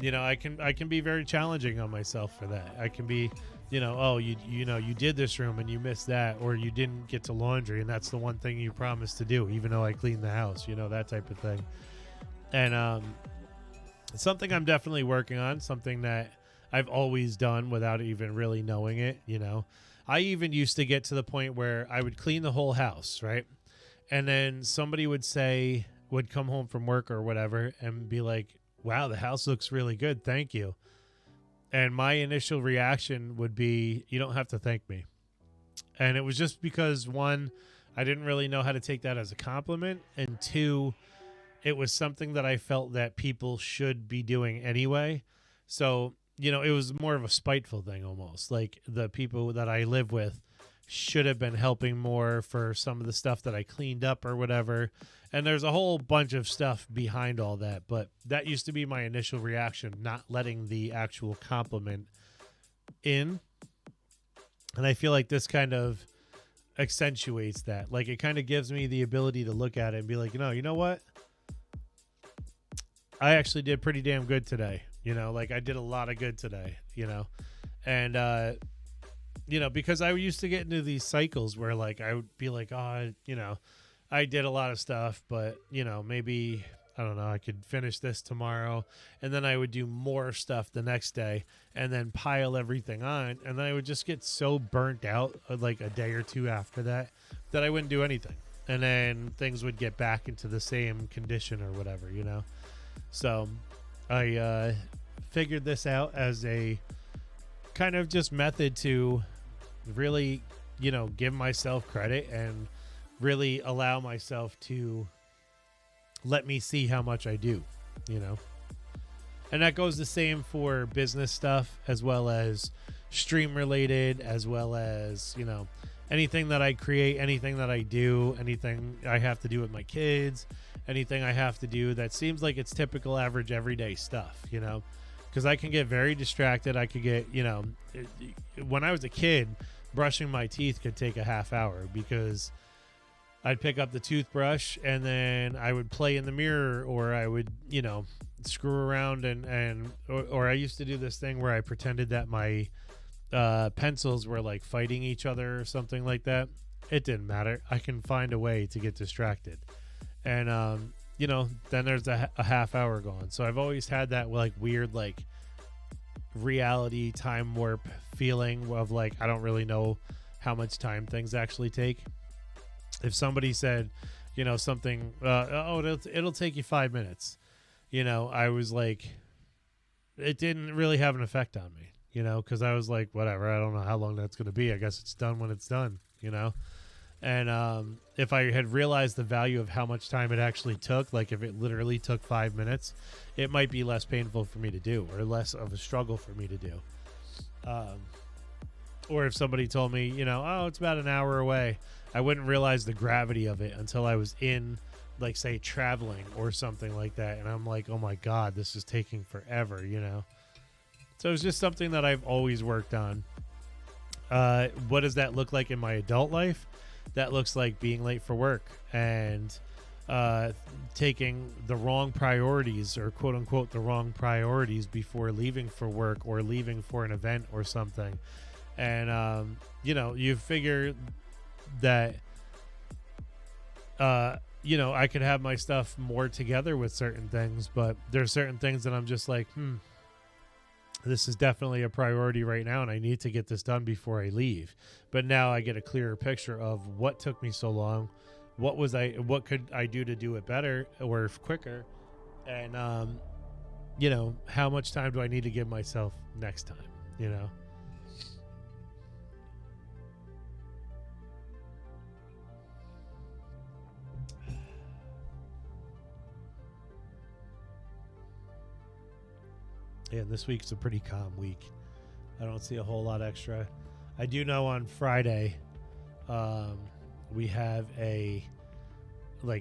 I can be very challenging on myself for that. I can be, you did this room and you missed that, or you didn't get to laundry and that's the one thing you promised to do, even though I cleaned the house, that type of thing. And it's something I'm definitely working on, something that I've always done without even really knowing it. I even used to get to the point where I would clean the whole house, right? And then somebody would come home from work or whatever and be like, wow, the house looks really good. Thank you. And my initial reaction would be, you don't have to thank me. And it was just because, one, I didn't really know how to take that as a compliment. And two, it was something that I felt that people should be doing anyway. So, it was more of a spiteful thing almost. Like, the people that I live with should have been helping more for some of the stuff that I cleaned up or whatever. And there's a whole bunch of stuff behind all that. But that used to be my initial reaction, not letting the actual compliment in. And I feel like this kind of accentuates that. Like, it kind of gives me the ability to look at it and be like, you know what? I actually did pretty damn good today. Like, I did a lot of good today, and, because I used to get into these cycles where, like, I would be like, oh, I did a lot of stuff, but, maybe, I don't know, I could finish this tomorrow. And then I would do more stuff the next day and then pile everything on. And then I would just get so burnt out, like a day or two after that I wouldn't do anything. And then things would get back into the same condition or whatever, So I figured this out as a kind of just method to really, give myself credit and really allow myself to let me see how much I do, And that goes the same for business stuff, as well as stream related, as well as, anything that I create, anything that I do, anything I have to do with my kids, anything I have to do that seems like it's typical, average, everyday stuff, because I can get very distracted. I could get, when I was a kid, brushing my teeth could take a half hour because I'd pick up the toothbrush and then I would play in the mirror, or I would, screw around or I used to do this thing where I pretended that my pencils were like fighting each other or something like that. It didn't matter. I can find a way to get distracted. And, then there's a half hour gone. So I've always had that like weird, like reality time warp feeling of like, I don't really know how much time things actually take. If somebody said, something, oh, it'll take you 5 minutes, I was like, it didn't really have an effect on me, because I was like, whatever, I don't know how long that's going to be. I guess it's done when it's done, And if I had realized the value of how much time it actually took, like if it literally took 5 minutes, it might be less painful for me to do, or less of a struggle for me to do. Or if somebody told me, oh, it's about an hour away, I wouldn't realize the gravity of it until I was in, like, say, traveling or something like that. And I'm like, oh my God, this is taking forever, So it's just something that I've always worked on. What does that look like in my adult life? That looks like being late for work and taking the wrong priorities, or quote unquote the wrong priorities, before leaving for work or leaving for an event or something. And you figure that I could have my stuff more together with certain things, but there's certain things that I'm just like, this is definitely a priority right now, and I need to get this done before I leave. But now I get a clearer picture of what took me so long, what could I do to do it better or quicker, and how much time do I need to give myself next time, Yeah, this week's a pretty calm week. I don't see a whole lot extra. I do know on Friday, we have a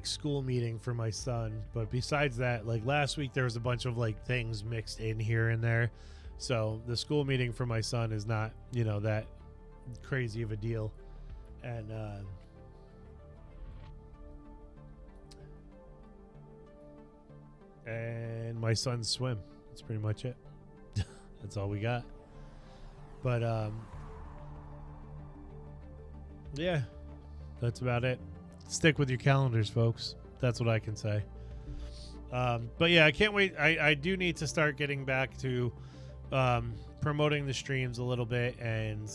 school meeting for my son. But besides that, last week there was a bunch of things mixed in here and there. So the school meeting for my son is not, that crazy of a deal. And my son's swim. That's pretty much it. That's all we got. But yeah, that's about it. Stick with your calendars, folks. That's what I can say. But yeah, I can't wait. I do need to start getting back to promoting the streams a little bit, and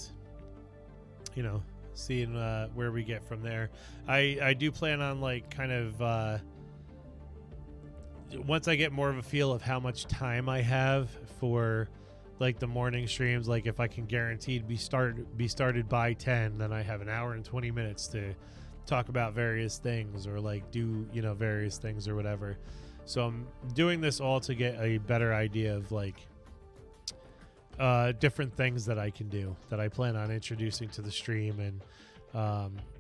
seeing where we get from there. I do plan on once I get more of a feel of how much time I have for the morning streams, if I can guaranteed be started by 10, then I have an hour and 20 minutes to talk about various things, or do various things or whatever. So I'm doing this all to get a better idea of different things that I can do, that I plan on introducing to the stream, and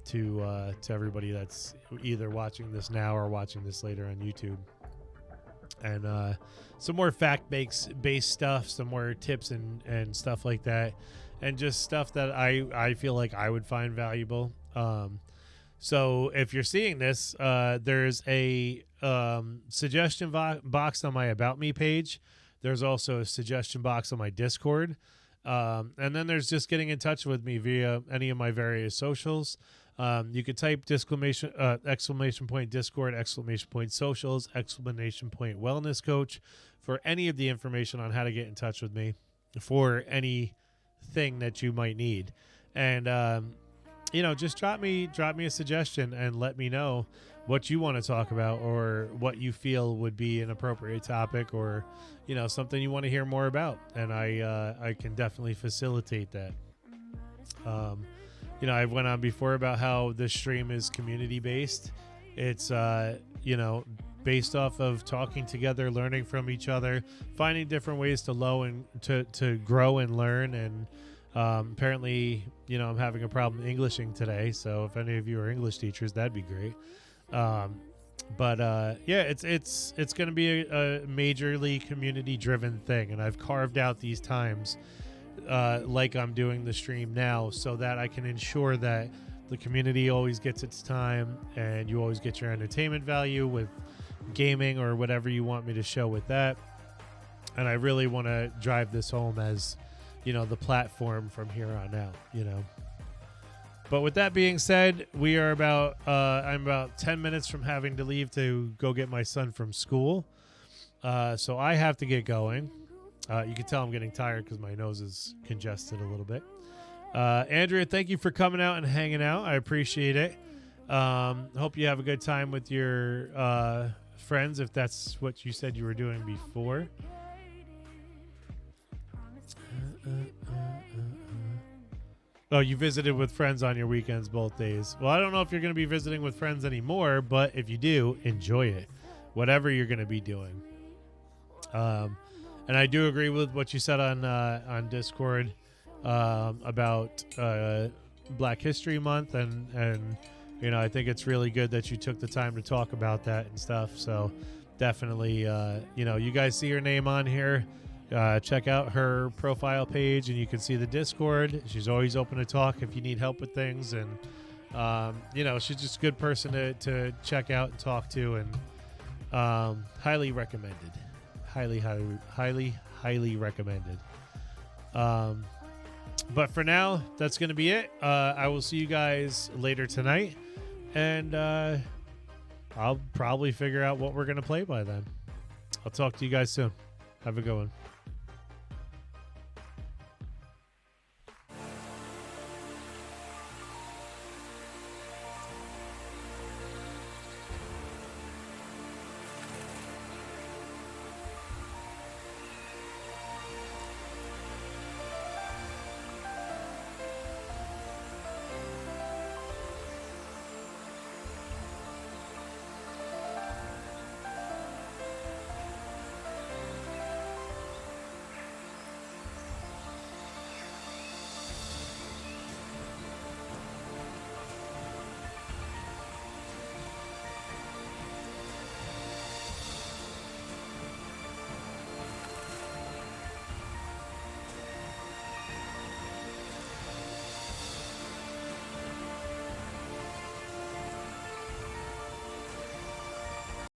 to everybody that's either watching this now or watching this later on YouTube. And some more fact-based stuff, some more tips and stuff like that, and just stuff that I feel like I would find valuable. So if you're seeing this, there's a suggestion box on my About Me page. There's also a suggestion box on my Discord. And then there's just getting in touch with me via any of my various socials. You could type exclamation point Discord, exclamation point socials, exclamation point wellness coach for any of the information on how to get in touch with me for anything that you might need. And, just drop me a suggestion and let me know what you want to talk about, or what you feel would be an appropriate topic, or, something you want to hear more about. And I can definitely facilitate that. I went on before about how this stream is community based. It's, based off of talking together, learning from each other, finding different ways to grow and learn. And apparently, I'm having a problem Englishing today. So if any of you are English teachers, that'd be great. But yeah, it's going to be a majorly community driven thing. And I've carved out these times like I'm doing the stream now, so that I can ensure that the community always gets its time, and you always get your entertainment value with gaming or whatever you want me to show with that. And I really want to drive this home as, the platform from here on out, But with that being said, we are I'm about 10 minutes from having to leave to go get my son from school. So I have to get going. You can tell I'm getting tired because my nose is congested a little bit. Andrea, thank you for coming out and hanging out. I appreciate it. Hope you have a good time with your friends, if that's what you said you were doing before. Oh, you visited with friends on your weekends both days. Well, I don't know if you're going to be visiting with friends anymore, but if you do, enjoy it. Whatever you're going to be doing. And I do agree with what you said on Discord about Black History Month, and you know, I think it's really good that you took the time to talk about that and stuff. So definitely, you know, you guys see her name on here. Check out her profile page, and you can see the Discord. She's always open to talk if you need help with things, and you know, she's just a good person to check out and talk to, and highly recommended. Highly recommended. But for now, that's going to be it. I will see you guys later tonight, and I'll probably figure out what we're going to play by then. I'll talk to you guys soon. Have a good one.